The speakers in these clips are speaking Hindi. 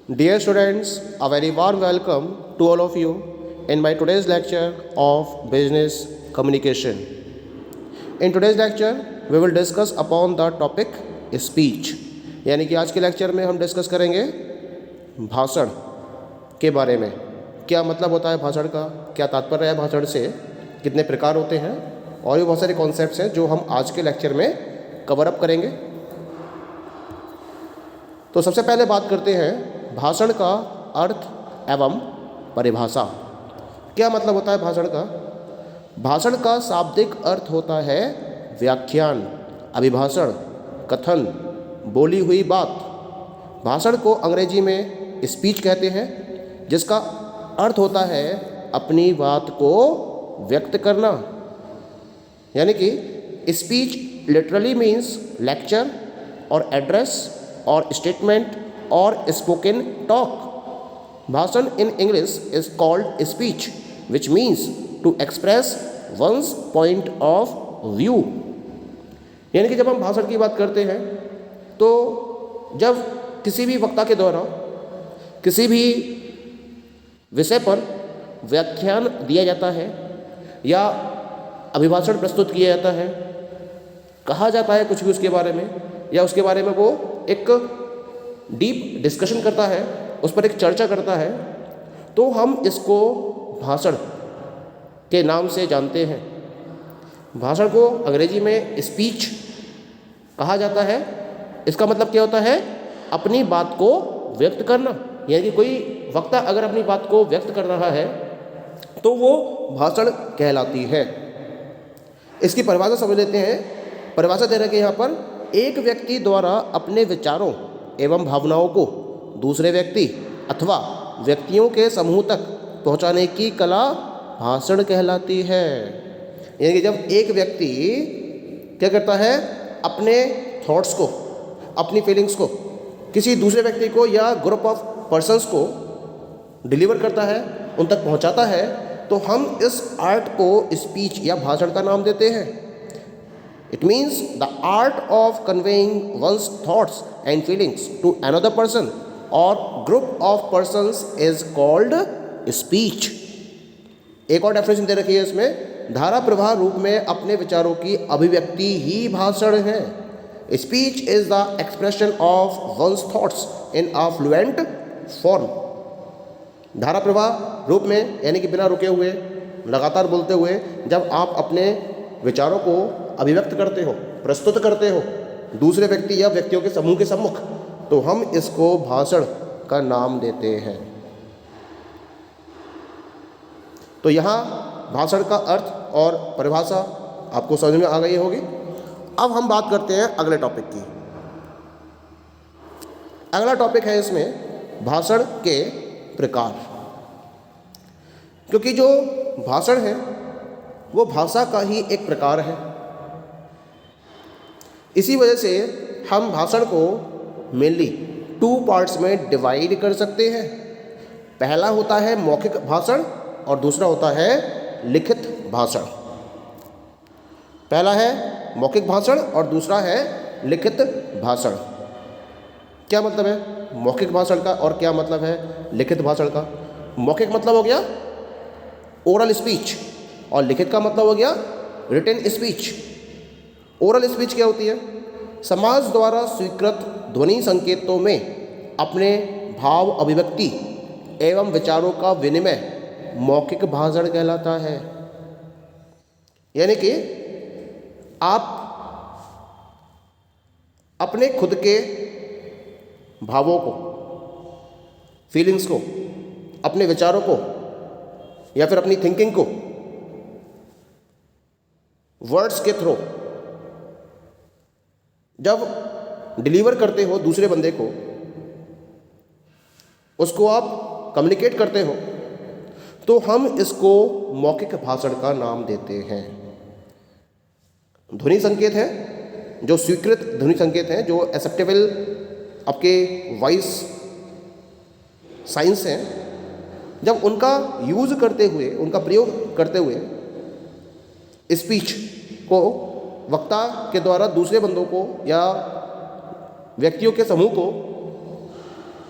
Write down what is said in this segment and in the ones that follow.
Dear students, a very warm welcome to all of you in my today's lecture of business communication. In today's lecture, we will discuss upon the topic speech. यानी कि आज के लेक्चर में हम डिस्कस करेंगे भाषण के बारे में। क्या मतलब होता है भाषण का, क्या तात्पर्य है भाषण से, कितने प्रकार होते हैं और भी बहुत सारे कॉन्सेप्ट्स हैं जो हम आज के लेक्चर में कवर अप करेंगे। तो सबसे पहले बात करते हैं भाषण का अर्थ एवं परिभाषा। क्या मतलब होता है भाषण का? भाषण का शाब्दिक अर्थ होता है व्याख्यान, अभिभाषण, कथन, बोली हुई बात। भाषण को अंग्रेजी में स्पीच कहते हैं, जिसका अर्थ होता है अपनी बात को व्यक्त करना। यानी कि स्पीच लिटरली मीन्स लेक्चर और एड्रेस और स्टेटमेंट और स्पोकन टॉक। भाषण in English is called speech which means to express one's point of view. यानी कि जब हम भाषण की बात करते हैं तो जब किसी भी वक्ता के द्वारा किसी भी विषय पर व्याख्यान दिया जाता है या अभिभाषण प्रस्तुत किया जाता है, कहा जाता है कुछ भी उसके बारे में, या उसके बारे में वो एक डीप डिस्कशन करता है, उस पर एक चर्चा करता है, तो हम इसको भाषण के नाम से जानते हैं। भाषण को अंग्रेजी में स्पीच कहा जाता है। इसका मतलब क्या होता है? अपनी बात को व्यक्त करना। यानी कि कोई वक्ता अगर अपनी बात को व्यक्त कर रहा है तो वो भाषण कहलाती है। इसकी परिभाषा समझ लेते हैं। परिभाषा दे रखे यहाँ पर, एक व्यक्ति द्वारा अपने विचारों एवं भावनाओं को दूसरे व्यक्ति अथवा व्यक्तियों के समूह तक पहुंचाने की कला भाषण कहलाती है। यानी कि जब एक व्यक्ति क्या करता है, अपने थॉट्स को, अपनी फीलिंग्स को किसी दूसरे व्यक्ति को या ग्रुप ऑफ पर्सन्स को डिलीवर करता है, उन तक पहुंचाता है, तो हम इस आर्ट को स्पीच या भाषण का नाम देते हैं। It means the art of conveying one's thoughts and feelings to another person or group of persons is called speech. एक और डेफिनेशन दे रखी है इसमें, धारा प्रवाह रूप में अपने विचारों की अभिव्यक्ति ही भाषण है। Speech is the expression of one's thoughts in a fluent form. धारा प्रवाह रूप में यानी कि बिना रुके हुए, लगातार बोलते हुए जब आप अपने विचारों को अभिव्यक्त करते हो, प्रस्तुत करते हो दूसरे व्यक्ति या व्यक्तियों के समूह के सम्मुख, तो हम इसको भाषण का नाम देते हैं। तो यहाँ भाषण का अर्थ और परिभाषा आपको समझ में आ गई होगी। अब हम बात करते हैं अगले टॉपिक की। अगला टॉपिक है इसमें भाषण के प्रकार। क्योंकि जो भाषण है वो भाषा का ही एक प्रकार है, इसी वजह से हम भाषण को मेनली 2 पार्ट्स में डिवाइड कर सकते हैं। पहला होता है मौखिक भाषण और दूसरा होता है लिखित भाषण। पहला है मौखिक भाषण और दूसरा है लिखित भाषण। क्या मतलब है मौखिक भाषण का और क्या मतलब है लिखित भाषण का? मौखिक मतलब हो गया ओरल स्पीच और लिखित का मतलब हो गया रिटन स्पीच। ओरल स्पीच क्या होती है? समाज द्वारा स्वीकृत ध्वनि संकेतों में अपने भाव अभिव्यक्ति एवं विचारों का विनिमय मौखिक भाषण कहलाता है। यानी कि आप अपने खुद के भावों को, फीलिंग्स को, अपने विचारों को या फिर अपनी थिंकिंग को वर्ड्स के थ्रू जब डिलीवर करते हो दूसरे बंदे को, उसको आप कम्युनिकेट करते हो, तो हम इसको मौखिक भाषण का नाम देते हैं। ध्वनि संकेत है, जो स्वीकृत ध्वनि संकेत हैं, जो एक्सेप्टेबल आपके वॉइस साइंस हैं, जब उनका यूज़ करते हुए, उनका प्रयोग करते हुए स्पीच को वक्ता के द्वारा दूसरे बंदों को या व्यक्तियों के समूह को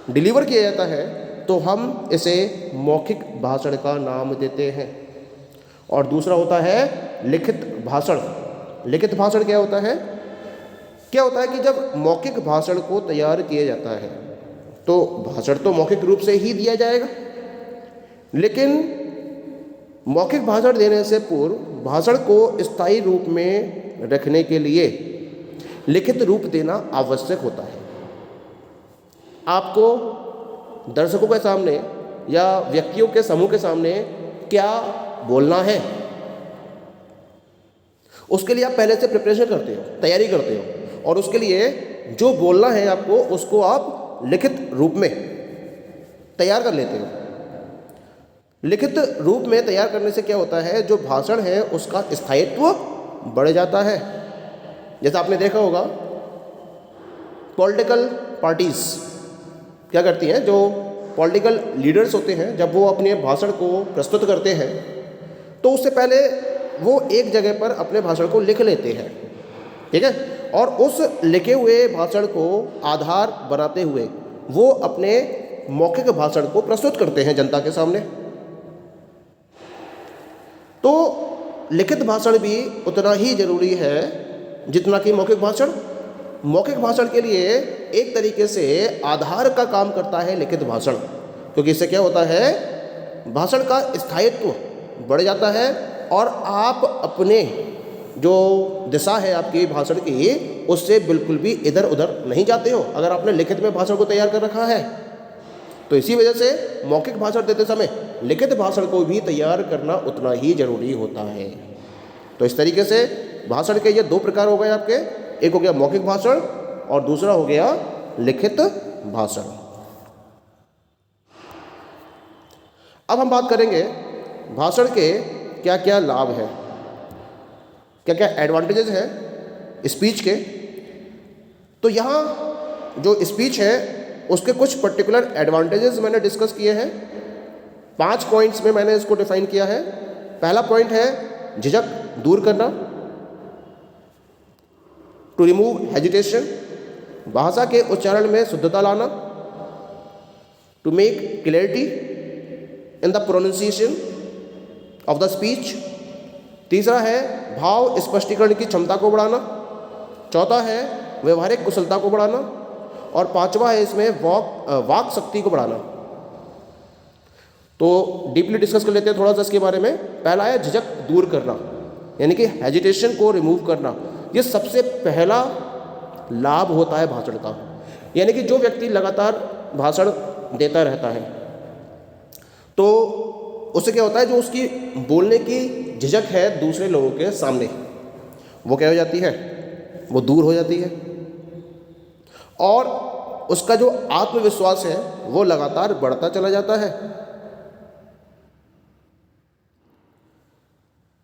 डिलीवर किया जाता है तो हम इसे मौखिक भाषण का नाम देते हैं। और दूसरा होता है लिखित भाषण। लिखित भाषण क्या होता है? क्या होता है कि जब मौखिक भाषण को तैयार किया जाता है तो भाषण तो मौखिक रूप से ही दिया जाएगा, लेकिन मौखिक भाषण देने से पूर्व भाषण को स्थायी रूप में रखने के लिए लिखित रूप देना आवश्यक होता है। आपको दर्शकों के सामने या व्यक्तियों के समूह के सामने क्या बोलना है, उसके लिए आप पहले से प्रिपरेशन करते हो, तैयारी करते हो, और उसके लिए जो बोलना है आपको उसको आप लिखित रूप में तैयार कर लेते हो। लिखित रूप में तैयार करने से क्या होता है, जो भाषण है उसका स्थायित्व बढ़ जाता है। जैसा आपने देखा होगा, पॉलिटिकल पार्टीज क्या करती हैं, जो पॉलिटिकल लीडर्स होते हैं, जब वो अपने भाषण को प्रस्तुत करते हैं तो उससे पहले वो एक जगह पर अपने भाषण को लिख लेते हैं, ठीक है, और उस लिखे हुए भाषण को आधार बनाते हुए वो अपने मौखिक भाषण को प्रस्तुत करते हैं जनता के सामने। तो लिखित भाषण भी उतना ही जरूरी है जितना कि मौखिक भाषण। मौखिक भाषण के लिए एक तरीके से आधार का काम करता है लिखित भाषण, क्योंकि इससे क्या होता है, भाषण का स्थायित्व बढ़ जाता है और आप अपने जो दिशा है आपकी भाषण की उससे बिल्कुल भी इधर उधर नहीं जाते हो, अगर आपने लिखित में भाषण को तैयार कर रखा है। तो इसी वजह से मौखिक भाषण देते समय लिखित भाषण को भी तैयार करना उतना ही जरूरी होता है। तो इस तरीके से भाषण के ये दो प्रकार हो गए आपके, एक हो गया मौखिक भाषण और दूसरा हो गया लिखित भाषण। अब हम बात करेंगे भाषण के क्या क्या लाभ है, क्या क्या एडवांटेजेस हैं स्पीच के। तो यहाँ जो स्पीच है उसके कुछ पर्टिकुलर एडवांटेजेस मैंने डिस्कस किए हैं। 5 पॉइंट्स में मैंने इसको डिफाइन किया है। पहला पॉइंट है झिझक दूर करना, टू रिमूव हेजिटेशन, भाषा के उच्चारण में शुद्धता लाना, to make clarity in the pronunciation of the speech. तीसरा है भाव स्पष्टीकरण की क्षमता को बढ़ाना। चौथा है व्यवहारिक कुशलता को बढ़ाना, और पांचवा है इसमें वाक शक्ति को बढ़ाना। तो डीपली डिस्कस कर लेते हैं थोड़ा सा इसके बारे में। पहला है झिझक दूर करना, यानी कि हेजिटेशन को रिमूव करना। ये सबसे पहला लाभ होता है भाषण का, यानी कि जो व्यक्ति लगातार भाषण देता रहता है तो उससे क्या होता है, जो उसकी बोलने की झिझक है दूसरे लोगों के सामने, वो क्या हो जाती है, वो दूर हो जाती है, और उसका जो आत्मविश्वास है वो लगातार बढ़ता चला जाता है।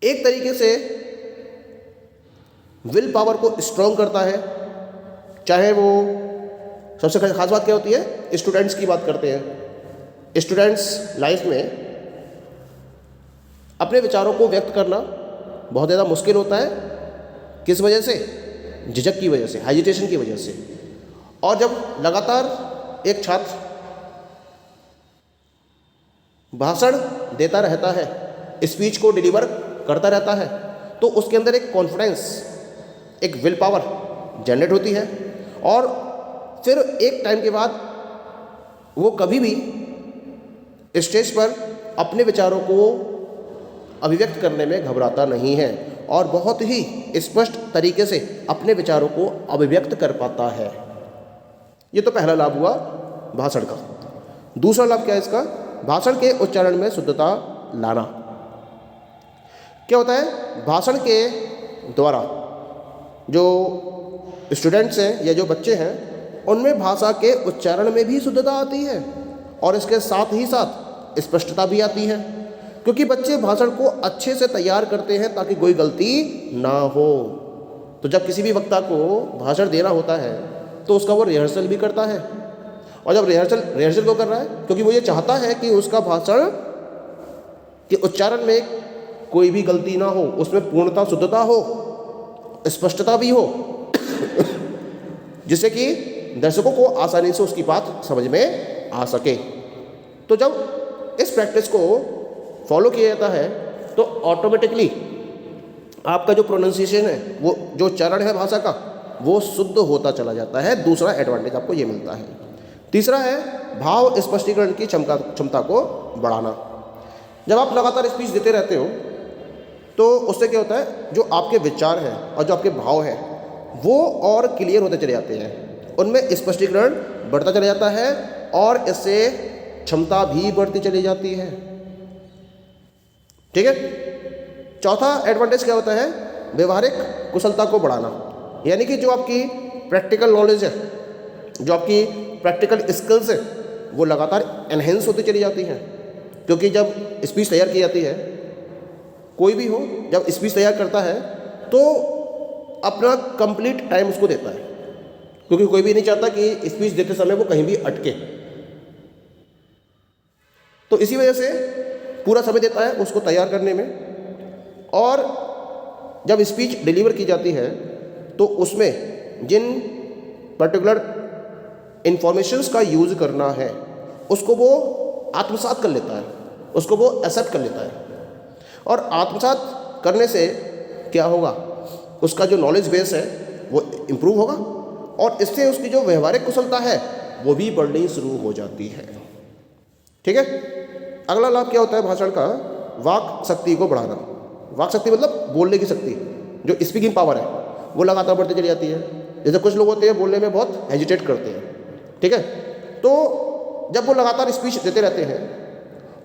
एक तरीके से विल पावर को स्ट्रॉन्ग करता है। चाहे वो सबसे खास बात क्या होती है, स्टूडेंट्स की बात करते हैं। स्टूडेंट्स लाइफ में अपने विचारों को व्यक्त करना बहुत ज़्यादा मुश्किल होता है। किस वजह से? झिझक की वजह से, हेजिटेशन की वजह से। और जब लगातार एक छात्र भाषण देता रहता है, स्पीच को डिलीवर करता रहता है, तो उसके अंदर एक कॉन्फिडेंस, एक विल पावर जनरेट होती है, और फिर एक टाइम के बाद वो कभी भी स्टेज पर अपने विचारों को अभिव्यक्त करने में घबराता नहीं है और बहुत ही स्पष्ट तरीके से अपने विचारों को अभिव्यक्त कर पाता है। ये तो पहला लाभ हुआ भाषण का। दूसरा लाभ क्या है इसका? भाषण के उच्चारण में शुद्धता लाना। क्या होता है, भाषण के द्वारा जो स्टूडेंट्स हैं या जो बच्चे हैं उनमें भाषा के उच्चारण में भी शुद्धता आती है और इसके साथ ही साथ स्पष्टता भी आती है, क्योंकि बच्चे भाषण को अच्छे से तैयार करते हैं ताकि कोई गलती ना हो। तो जब किसी भी वक्ता को भाषण देना होता है तो उसका वो रिहर्सल भी करता है, और जब रिहर्सल को कर रहा है क्योंकि वो ये चाहता है कि उसका भाषण के उच्चारण में कोई भी गलती ना हो, उसमें पूर्णता शुद्धता हो, स्पष्टता भी हो, जिससे कि दर्शकों को आसानी से उसकी बात समझ में आ सके। तो जब इस प्रैक्टिस को फॉलो किया जाता है तो ऑटोमेटिकली आपका जो प्रोनाउंसिएशन है, वो जो चरण है भाषा का, वो शुद्ध होता चला जाता है। दूसरा एडवांटेज आपको ये मिलता है। तीसरा है भाव स्पष्टीकरण की क्षमता को बढ़ाना। जब आप लगातार स्पीच देते रहते हो तो उससे क्या होता है, जो आपके विचार हैं और जो आपके भाव हैं वो और क्लियर होते चले जाते हैं, उनमें स्पष्टीकरण बढ़ता चला जाता है और इससे क्षमता भी बढ़ती चली जाती है। ठीक है। चौथा एडवांटेज क्या होता है, व्यवहारिक कुशलता को बढ़ाना। यानी कि जो आपकी प्रैक्टिकल नॉलेज है, जो आपकी प्रैक्टिकल स्किल्स है, वो लगातार एनहेंस होती चली जाती हैं। क्योंकि जब स्पीच तैयार की जाती है, कोई भी हो जब स्पीच तैयार करता है तो अपना कंप्लीट टाइम उसको देता है, क्योंकि कोई भी नहीं चाहता कि स्पीच देते समय वो कहीं भी अटके। तो इसी वजह से पूरा समय देता है उसको तैयार करने में। और जब स्पीच डिलीवर की जाती है तो उसमें जिन पर्टिकुलर इंफॉर्मेशंस का यूज़ करना है उसको वो आत्मसात कर लेता है, उसको वो एक्सेप्ट कर लेता है। और आत्मसात करने से क्या होगा, उसका जो नॉलेज बेस है वो इम्प्रूव होगा और इससे उसकी जो व्यवहारिक कुशलता है वो भी बढ़नी शुरू हो जाती है। ठीक है। अगला लाभ क्या होता है भाषण का, वाक शक्ति को बढ़ाना। वाक शक्ति मतलब बोलने की शक्ति, जो स्पीकिंग पावर है वो लगातार बढ़ती चली जाती है। जैसे कुछ लोग होते हैं बोलने में बहुत हेजिटेट करते हैं, ठीक है, तो जब वो लगातार स्पीच देते रहते हैं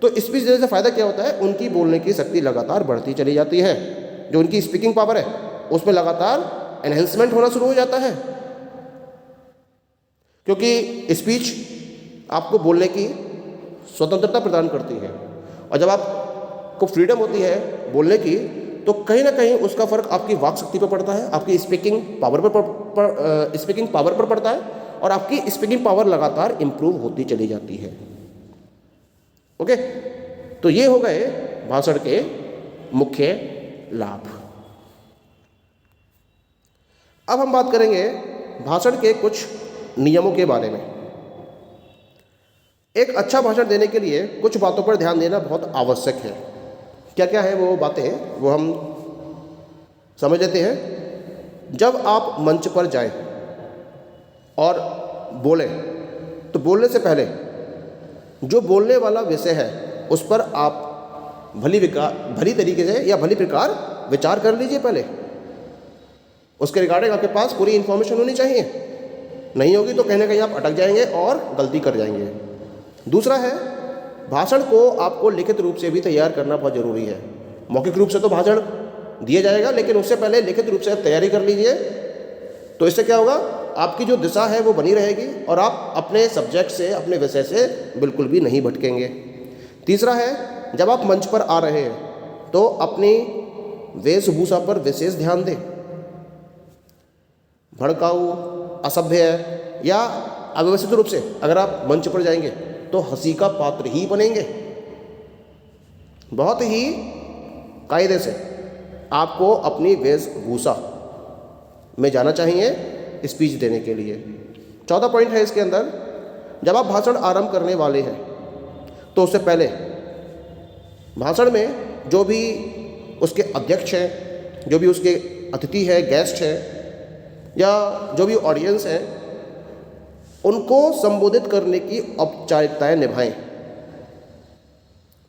तो स्पीच देने से फ़ायदा क्या होता है, उनकी बोलने की शक्ति लगातार बढ़ती चली जाती है। जो उनकी स्पीकिंग पावर है उसमें लगातार एनहेंसमेंट होना शुरू हो जाता है, क्योंकि स्पीच आपको बोलने की स्वतंत्रता प्रदान करती है। और जब आपको फ्रीडम होती है बोलने की तो कहीं ना कहीं उसका फ़र्क आपकी वाक शक्ति पर पड़ता है, आपकी स्पीकिंग पावर पर पड़ता है और आपकी स्पीकिंग पावर लगातार इम्प्रूव होती चली जाती है। ओके, तो ये हो गए भाषण के मुख्य लाभ। अब हम बात करेंगे भाषण के कुछ नियमों के बारे में। एक अच्छा भाषण देने के लिए कुछ बातों पर ध्यान देना बहुत आवश्यक है। क्या क्या है वो बातें, वो हम समझ लेते हैं। जब आप मंच पर जाएं और बोलें तो बोलने से पहले जो बोलने वाला विषय है उस पर आप भली तरीके से या भली प्रकार विचार कर लीजिए। पहले उसके रिगार्डिंग आपके पास पूरी इन्फॉर्मेशन होनी चाहिए, नहीं होगी तो कहीं ना कहीं आप अटक जाएंगे और गलती कर जाएंगे। दूसरा है, भाषण को आपको लिखित रूप से भी तैयार करना बहुत ज़रूरी है। मौखिक रूप से तो भाषण दिया जाएगा, लेकिन उससे पहले लिखित रूप से तैयारी कर लीजिए। तो इससे क्या होगा, आपकी जो दिशा है वो बनी रहेगी और आप अपने सब्जेक्ट से, अपने विषय से बिल्कुल भी नहीं भटकेंगे। तीसरा है, जब आप मंच पर आ रहे हैं तो अपनी वेशभूषा पर विशेष ध्यान दें। भड़काऊ, असभ्य या अव्यवस्थित रूप से अगर आप मंच पर जाएंगे तो हंसी का पात्र ही बनेंगे। बहुत ही कायदे से आपको अपनी वेशभूषा में जाना चाहिए स्पीच देने के लिए। चौथा पॉइंट है इसके अंदर, जब आप भाषण आरंभ करने वाले हैं तो उससे पहले भाषण में जो भी उसके अध्यक्ष हैं, जो भी उसके अतिथि है, गेस्ट है या जो भी ऑडियंस है, उनको संबोधित करने की औपचारिकताएं निभाएं।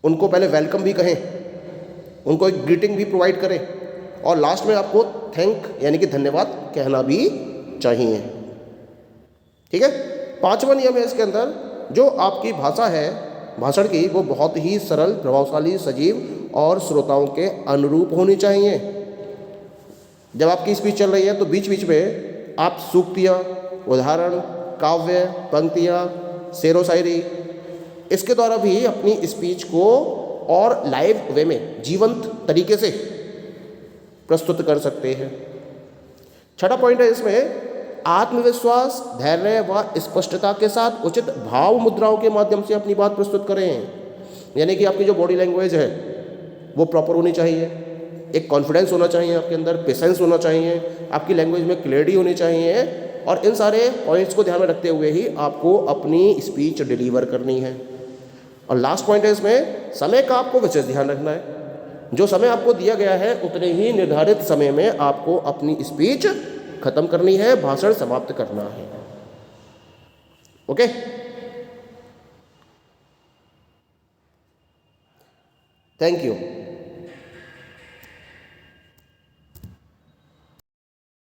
उनको पहले वेलकम भी कहें, उनको एक ग्रीटिंग भी प्रोवाइड करें और लास्ट में आपको थैंक यानी कि धन्यवाद कहना भी चाहिए। ठीक है। पांचवा नियम है इसके अंदर, जो आपकी भाषा है भाषण की, वो बहुत ही सरल, प्रभावशाली, सजीव और श्रोताओं के अनुरूप होनी चाहिए। जब आपकी स्पीच चल रही है तो बीच बीच में आप सूक्तियाँ, उदाहरण, काव्य, पंक्तियाँ, शेरो शायरी, इसके द्वारा भी अपनी स्पीच को और लाइव वे में, जीवंत तरीके से प्रस्तुत कर सकते हैं। छठा पॉइंट है इसमें, आत्मविश्वास, धैर्य व स्पष्टता के साथ उचित भाव मुद्राओं के माध्यम से अपनी बात प्रस्तुत करें। यानी कि आपकी जो बॉडी लैंग्वेज है वो प्रॉपर होनी चाहिए, एक कॉन्फिडेंस होना चाहिए आपके अंदर, पेशेंस होना चाहिए, आपकी लैंग्वेज में क्लैरिटी होनी चाहिए और इन सारे पॉइंट्स को ध्यान में रखते हुए ही आपको अपनी स्पीच डिलीवर करनी है। और लास्ट पॉइंट है इसमें, समय का आपको विशेष ध्यान रखना है। जो समय आपको दिया गया है उतने ही निर्धारित समय में आपको अपनी स्पीच खत्म करनी है, भाषण समाप्त करना है। Okay, thank you.